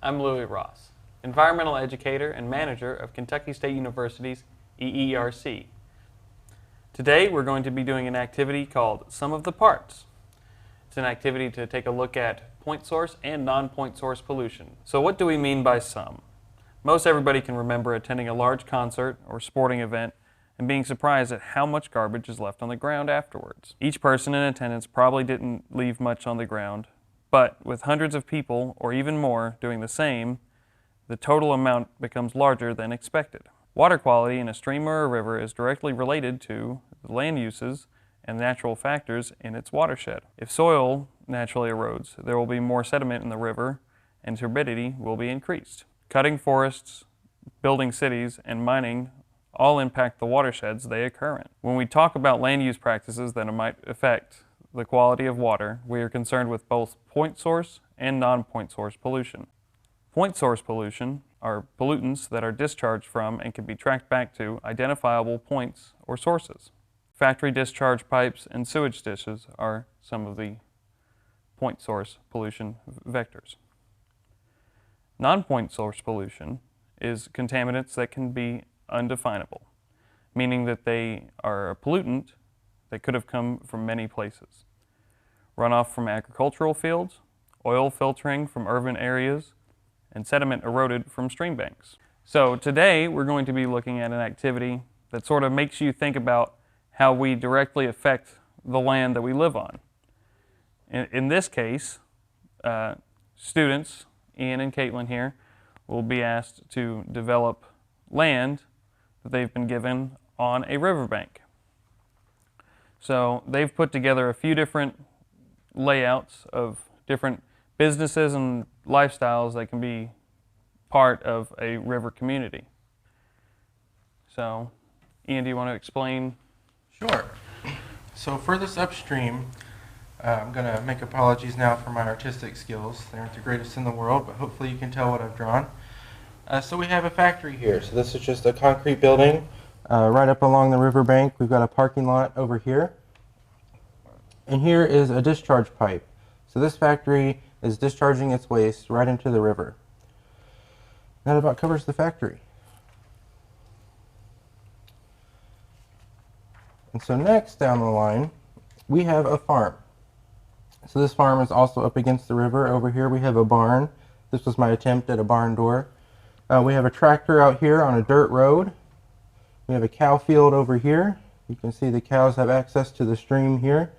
I'm Louis Ross, environmental educator and manager of Kentucky State University's EERC. Today we're going to be doing an activity called Sum of the Parts. It's an activity to take a look at point source and non-point source pollution. So what do we mean by sum? Most everybody can remember attending a large concert or sporting event and being surprised at how much garbage is left on the ground afterwards. Each person in attendance probably didn't leave much on the ground, but with hundreds of people, or even more, doing the same, the total amount becomes larger than expected. Water quality in a stream or a river is directly related to the land uses and natural factors in its watershed. If soil naturally erodes, there will be more sediment in the river and turbidity will be increased. Cutting forests, building cities, and mining all impact the watersheds they occur in. When we talk about land use practices that might affect the quality of water, we are concerned with both point source and non-point source pollution. Point source pollution are pollutants that are discharged from and can be tracked back to identifiable points or sources. Factory discharge pipes and sewage dishes are some of the point source pollution vectors. Non-point source pollution is contaminants that can be undefinable, meaning that they are a pollutant that could have come from many places. Runoff from agricultural fields, oil filtering from urban areas, and sediment eroded from stream banks. So today we're going to be looking at an activity that sort of makes you think about how we directly affect the land that we live on. In this case, students, Ian and Caitlin here, will be asked to develop land that they've been given on a riverbank. So they've put together a few different layouts of different businesses and lifestyles that can be part of a river community. So, Ian, do you want to explain? Sure. So furthest upstream, I'm going to make apologies now for my artistic skills. They aren't the greatest in the world, but hopefully you can tell what I've drawn. So we have a factory here. So this is just a concrete building right up along the riverbank. We've got a parking lot over here. And here is a discharge pipe. So this factory is discharging its waste right into the river. That about covers the factory. And so next down the line, we have a farm. So this farm is also up against the river. Over here we have a barn. This was my attempt at a barn door. We have a tractor out here on a dirt road. We have a cow field over here. You can see the cows have access to the stream here.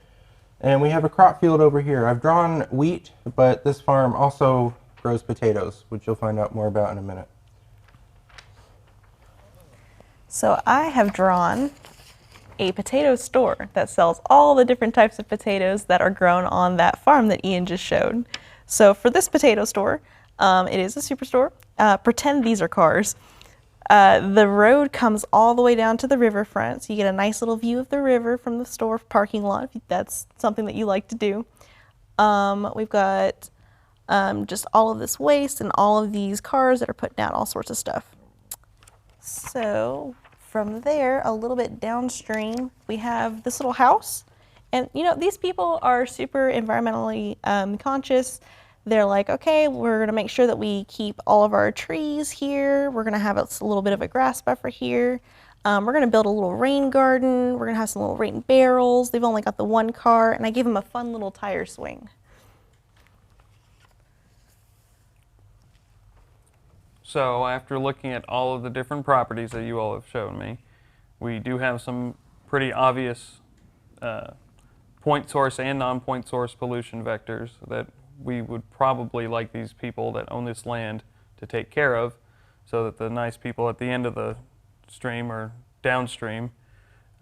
And we have a crop field over here. I've drawn wheat, but this farm also grows potatoes, which you'll find out more about in a minute. So I have drawn a potato store that sells all the different types of potatoes that are grown on that farm that Ian just showed. So for this potato store, it is a superstore. Pretend these are cars. The road comes all the way down to the riverfront, so you get a nice little view of the river from the store parking lot, if that's something that you like to do. We've got just all of this waste and all of these cars that are putting out all sorts of stuff. So from there, a little bit downstream, we have this little house. And you know, these people are super environmentally conscious. They're like, okay, we're gonna make sure that we keep all of our trees here. We're gonna have a little bit of a grass buffer here. We're gonna build a little rain garden. We're gonna have some little rain barrels. They've only got the one car, and I gave them a fun little tire swing. So after looking at all of the different properties that you all have shown me, we do have some pretty obvious point source and non-point source pollution vectors that we would probably like these people that own this land to take care of, so that the nice people at the end of the stream or downstream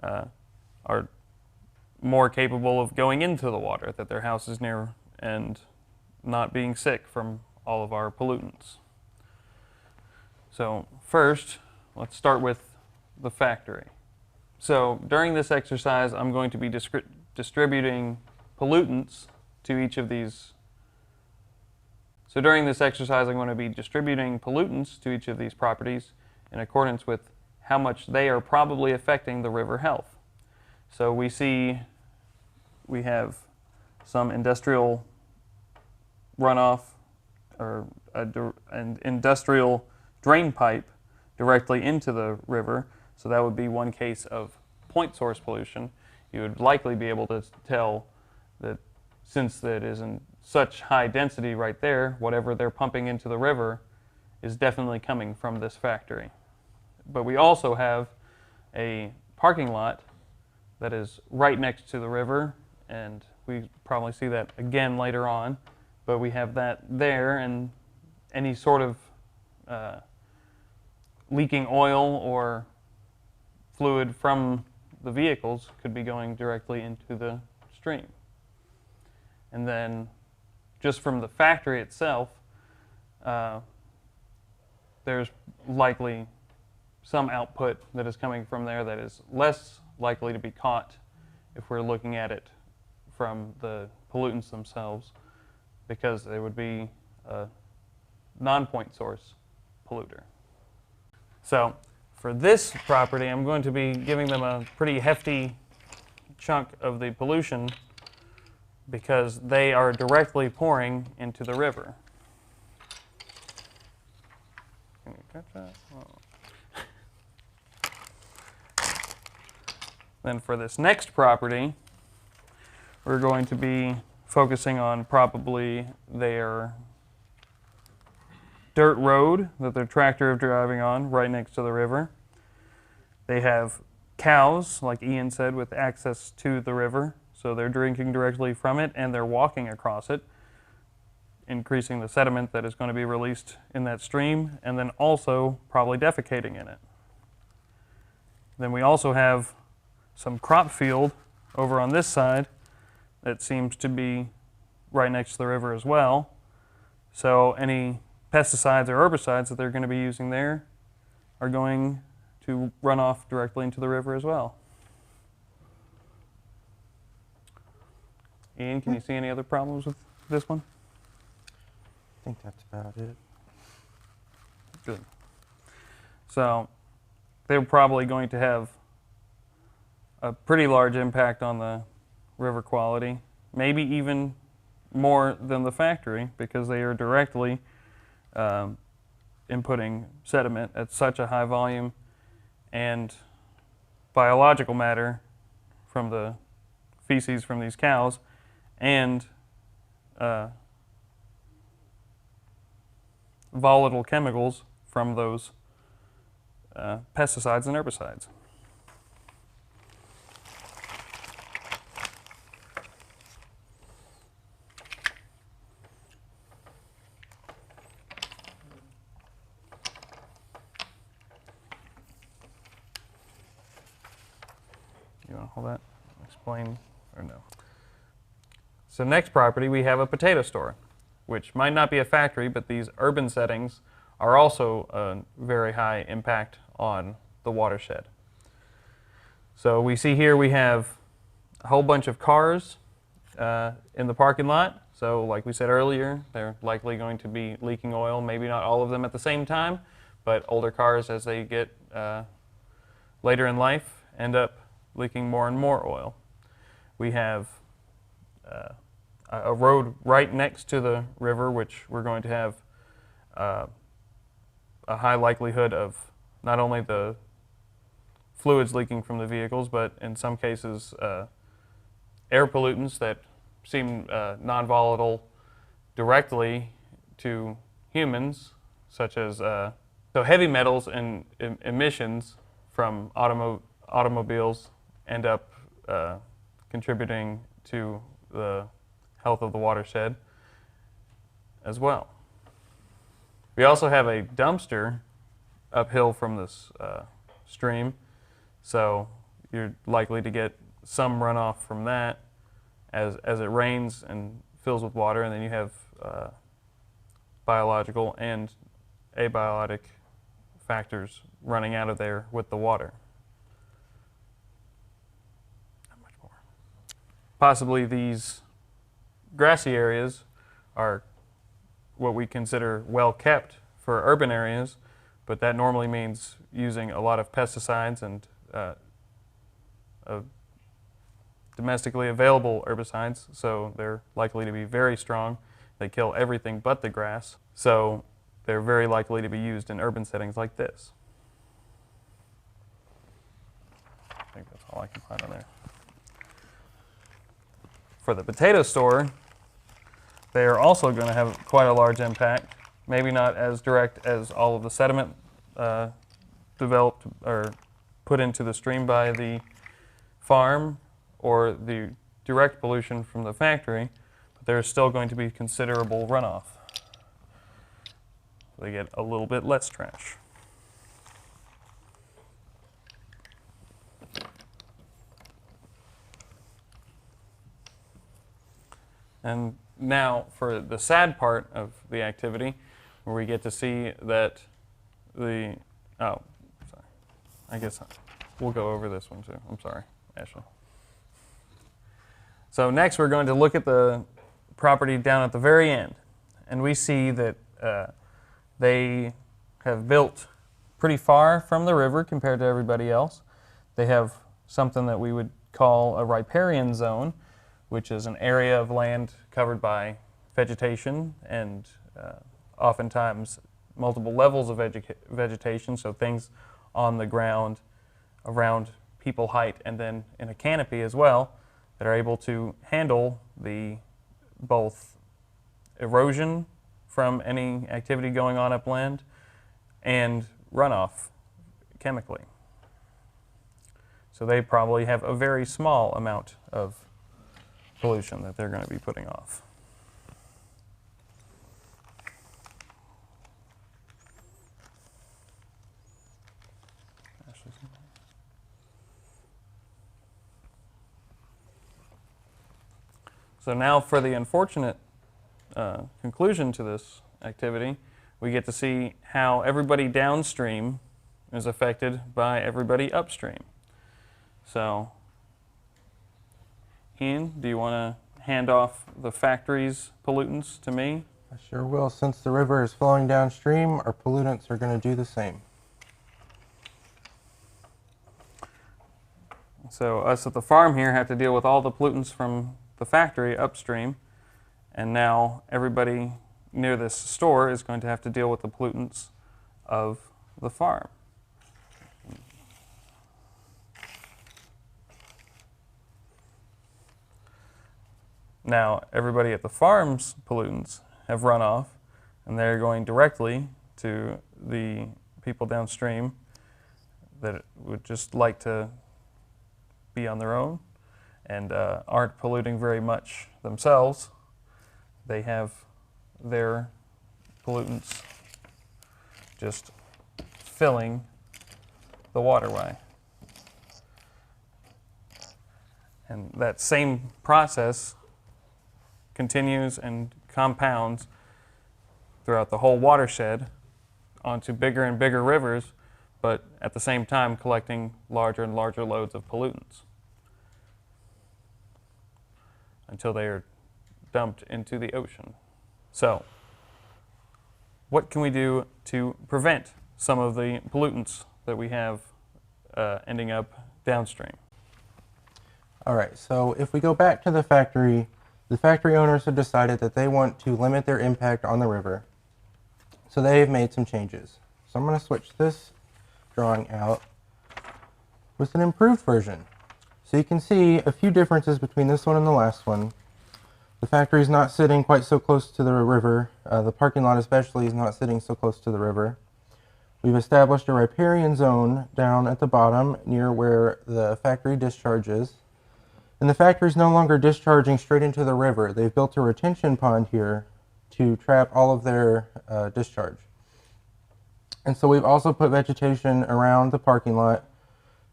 are more capable of going into the water that their house is near and not being sick from all of our pollutants. So first, let's start with the factory. So during this exercise, I'm going to be distributing pollutants to each of these. So during this exercise, I'm going to be distributing pollutants to each of these properties in accordance with how much they are probably affecting the river health. So we have some industrial runoff or an industrial drain pipe directly into the river. So that would be one case of point source pollution. You would likely be able to tell that since it is in such high density right there, whatever they're pumping into the river is definitely coming from this factory. But we also have a parking lot that is right next to the river, and we probably see that again later on. But we have that there, and any sort of leaking oil or fluid from the vehicles could be going directly into the stream. And then just from the factory itself, there's likely some output that is coming from there that is less likely to be caught if we're looking at it from the pollutants themselves, because they would be a non-point source polluter. So for this property, I'm going to be giving them a pretty hefty chunk of the pollution because they are directly pouring into the river. Can you catch that? Oh. Then for this next property, we're going to be focusing on probably their dirt road that their tractor is driving on right next to the river. They have cows, like Ian said, with access to the river, so they're drinking directly from it and they're walking across it, increasing the sediment that is going to be released in that stream, and then also probably defecating in it. Then we also have some crop field over on this side that seems to be right next to the river as well. So any pesticides or herbicides that they're going to be using there are going to run off directly into the river as well. Ian, can you see any other problems with this one? I think that's about it. Good. So they're probably going to have a pretty large impact on the river quality, maybe even more than the factory, because they are directly inputting sediment at such a high volume and biological matter from the feces from these cows and volatile chemicals from those pesticides and herbicides. You want to hold that? Explain or no? So next property, we have a potato store, which might not be a factory, but these urban settings are also a very high impact on the watershed. So we see here we have a whole bunch of cars in the parking lot. So like we said earlier, they're likely going to be leaking oil, maybe not all of them at the same time, but older cars as they get later in life end up leaking more and more oil. We have a road right next to the river, which we're going to have a high likelihood of not only the fluids leaking from the vehicles, but in some cases air pollutants that seem non-volatile directly to humans, such as so heavy metals and emissions from automobiles end up contributing to the health of the watershed as well. We also have a dumpster uphill from this stream, so you're likely to get some runoff from that as it rains and fills with water, and then you have biological and abiotic factors running out of there with the water. Not much more. Possibly these grassy areas are what we consider well kept for urban areas, but that normally means using a lot of pesticides and domestically available herbicides, so they're likely to be very strong They kill everything but the grass, so they're very likely to be used in urban settings like this. I think that's all I can find on there. For the potato store, they are also going to have quite a large impact. Maybe not as direct as all of the sediment developed or put into the stream by the farm or the direct pollution from the factory, but there's still going to be considerable runoff. They get a little bit less trash. And now for the sad part of the activity, where we get to see that the, oh, sorry. I guess we'll go over this one too. I'm sorry, Ashley. So next we're going to look at the property down at the very end. And we see that they have built pretty far from the river compared to everybody else. They have something that we would call a riparian zone, which is an area of land covered by vegetation and oftentimes multiple levels of vegetation, so things on the ground around people height and then in a canopy as well that are able to handle the both erosion from any activity going on upland and runoff chemically. So they probably have a very small amount of pollution that they're going to be putting off. So now for the unfortunate conclusion to this activity, we get to see how everybody downstream is affected by everybody upstream. So, Ian, do you want to hand off the factory's pollutants to me? I sure will. Since the river is flowing downstream, our pollutants are going to do the same. So us at the farm here have to deal with all the pollutants from the factory upstream, and now everybody near this store is going to have to deal with the pollutants of the farm. Now, everybody at the farm's pollutants have run off, and they're going directly to the people downstream that would just like to be on their own and aren't polluting very much themselves. They have their pollutants just filling the waterway. And that same process continues and compounds throughout the whole watershed onto bigger and bigger rivers, but at the same time collecting larger and larger loads of pollutants until they are dumped into the ocean. So, what can we do to prevent some of the pollutants that we have ending up downstream? All right, so if we go back to the factory owners have decided that they want to limit their impact on the river. So they've made some changes. So I'm going to switch this drawing out with an improved version. So you can see a few differences between this one and the last one. The factory is not sitting quite so close to the river. The parking lot especially is not sitting so close to the river. We've established a riparian zone down at the bottom near where the factory discharges. And the factory is no longer discharging straight into the river. They've built a retention pond here to trap all of their discharge. And so we've also put vegetation around the parking lot.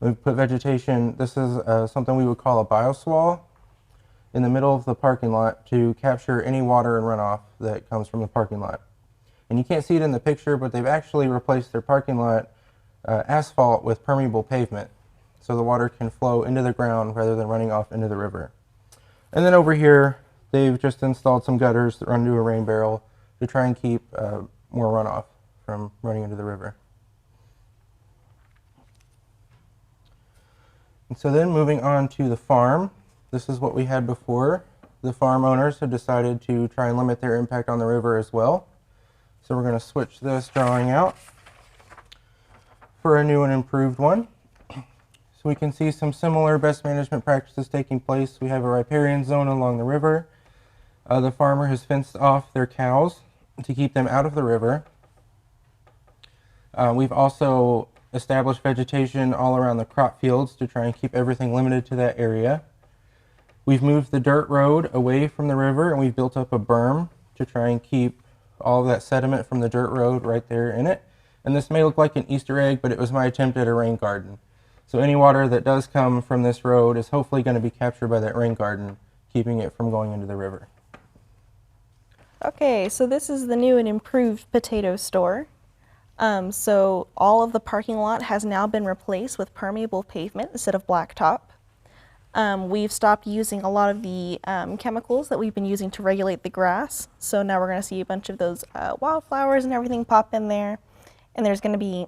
We've put vegetation, this is something we would call a bioswale, in the middle of the parking lot to capture any water and runoff that comes from the parking lot. And you can't see it in the picture, but they've actually replaced their parking lot asphalt with permeable pavement, so the water can flow into the ground rather than running off into the river. And then over here, they've just installed some gutters that run to a rain barrel to try and keep more runoff from running into the river. And so then moving on to the farm, this is what we had before. the farm owners have decided to try and limit their impact on the river as well. So we're going to switch this drawing out for a new and improved one. So we can see some similar best management practices taking place. We have a riparian zone along the river. The farmer has fenced off their cows to keep them out of the river. We've also established vegetation all around the crop fields to try and keep everything limited to that area. We've moved the dirt road away from the river, and we've built up a berm to try and keep all of that sediment from the dirt road right there in it. And this may look like an Easter egg, but it was my attempt at a rain garden. So any water that does come from this road is hopefully going to be captured by that rain garden, keeping it from going into the river. Okay, so this is the new and improved potato store. So all of the parking lot has now been replaced with permeable pavement instead of blacktop. We've stopped using a lot of the chemicals that we've been using to regulate the grass. So now we're going to see a bunch of those wildflowers and everything pop in there. And there's going to be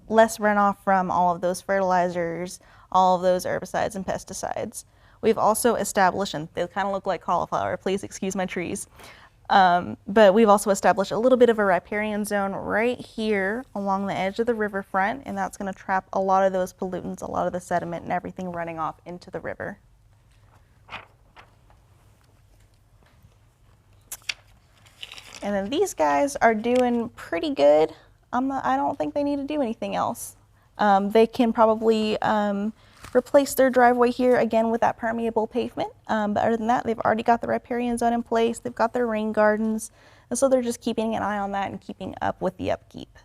less runoff from all of those fertilizers, all of those herbicides and pesticides. We've also established, and they kind of look like cauliflower, please excuse my trees, but we've also established a little bit of a riparian zone right here along the edge of the riverfront, and that's going to trap a lot of those pollutants, a lot of the sediment and everything running off into the river. And then these guys are doing pretty good. I don't think they need to do anything else. They can probably replace their driveway here again with that permeable pavement. But other than that, they've already got the riparian zone in place. They've got their rain gardens. And so they're just keeping an eye on that and keeping up with the upkeep.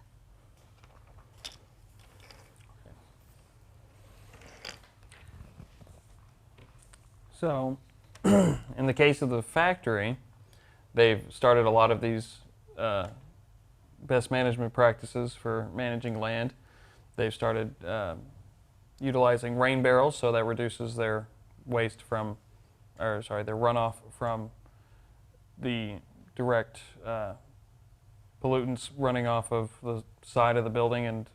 So, in the case of the factory, they've started a lot of these best management practices for managing land. They've started utilizing rain barrels, so that reduces their waste from, their runoff from the direct pollutants running off of the side of the building and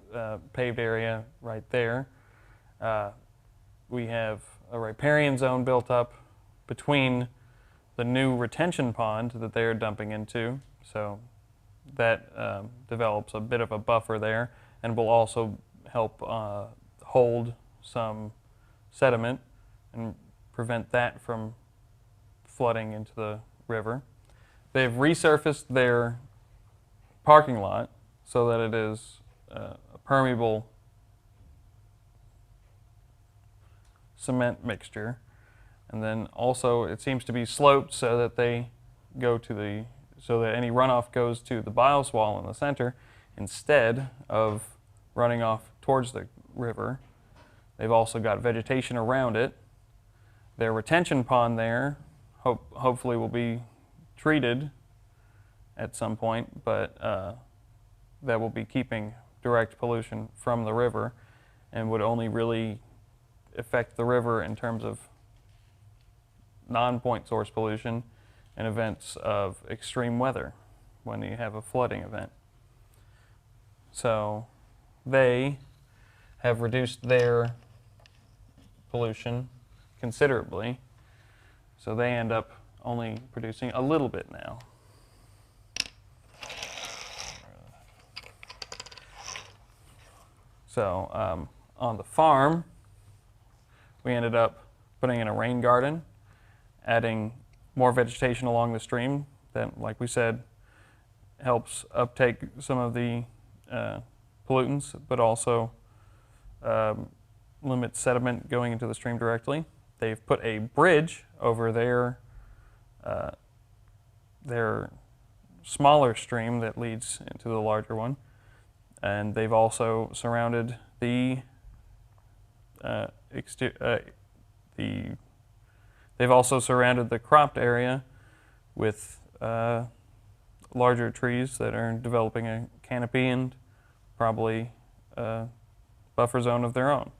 paved area right there. We have a riparian zone built up between the new retention pond that they are dumping into, so that develops a bit of a buffer there and will also help hold some sediment and prevent that from flooding into the river. They've resurfaced their parking lot so that it is a permeable cement mixture, and then also it seems to be sloped so that they go to so that any runoff goes to the bioswale in the center instead of running off towards the river. They've also got vegetation around it. Their retention pond there hopefully will be treated at some point, but that will be keeping direct pollution from the river and would only really affect the river in terms of non-point source pollution in events of extreme weather when you have a flooding event. So they have reduced their pollution considerably, so they end up only producing a little bit now. So on the farm, we ended up putting in a rain garden, adding more vegetation along the stream that, like we said, helps uptake some of the pollutants, but also limits sediment going into the stream directly. They've put a bridge over their smaller stream that leads into the larger one, and they've also surrounded the they've also surrounded the cropped area with larger trees that are developing a canopy and probably a buffer zone of their own.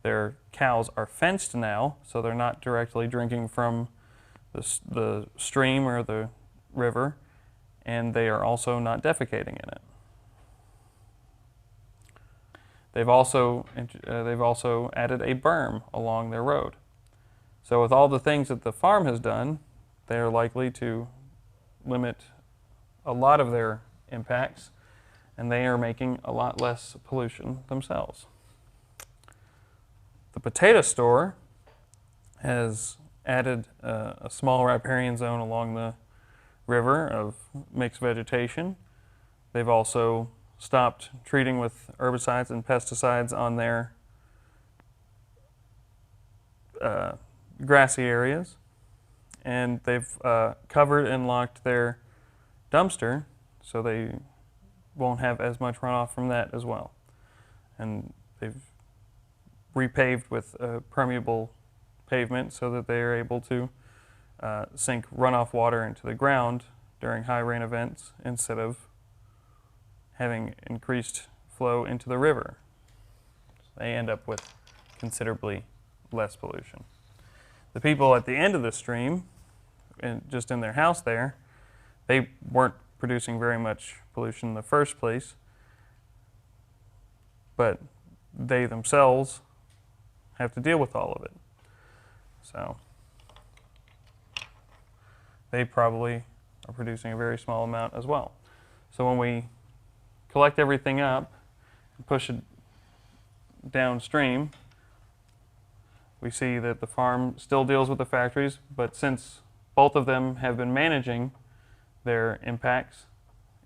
Their cows are fenced now, so they're not directly drinking from the stream or the river, and they are also not defecating in it. They've also added a berm along their road. So with all the things that the farm has done, they're likely to limit a lot of their impacts, and they are making a lot less pollution themselves. The potato store has added a small riparian zone along the river of mixed vegetation. They've also stopped treating with herbicides and pesticides on their grassy areas, and they've covered and locked their dumpster so they won't have as much runoff from that as well. And they've repaved with permeable pavement so that they are able to sink runoff water into the ground during high rain events instead of having increased flow into the river. They end up with considerably less pollution. The people at the end of the stream, just in their house there, they weren't producing very much pollution in the first place, but they themselves have to deal with all of it. So they probably are producing a very small amount as well. So when we collect everything up and push it downstream, we see that the farm still deals with the factories, but since both of them have been managing their impacts,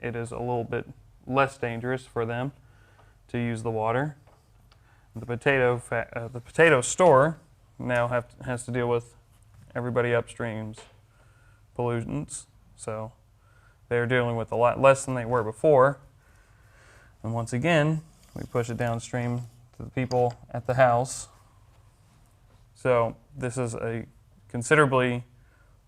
it is a little bit less dangerous for them to use the water. The potato store now has to deal with everybody upstream's pollutants, so they're dealing with a lot less than they were before. And once again, we push it downstream to the people at the house. So this is a considerably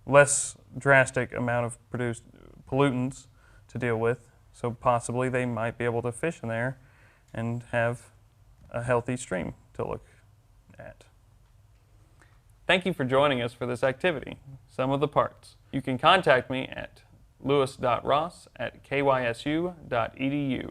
less drastic amount of produced pollutants to deal with, so possibly they might be able to fish in there and have a healthy stream to look at. Thank you for joining us for this activity, Sum of the Parts. You can contact me at lewis.ross@kysu.edu.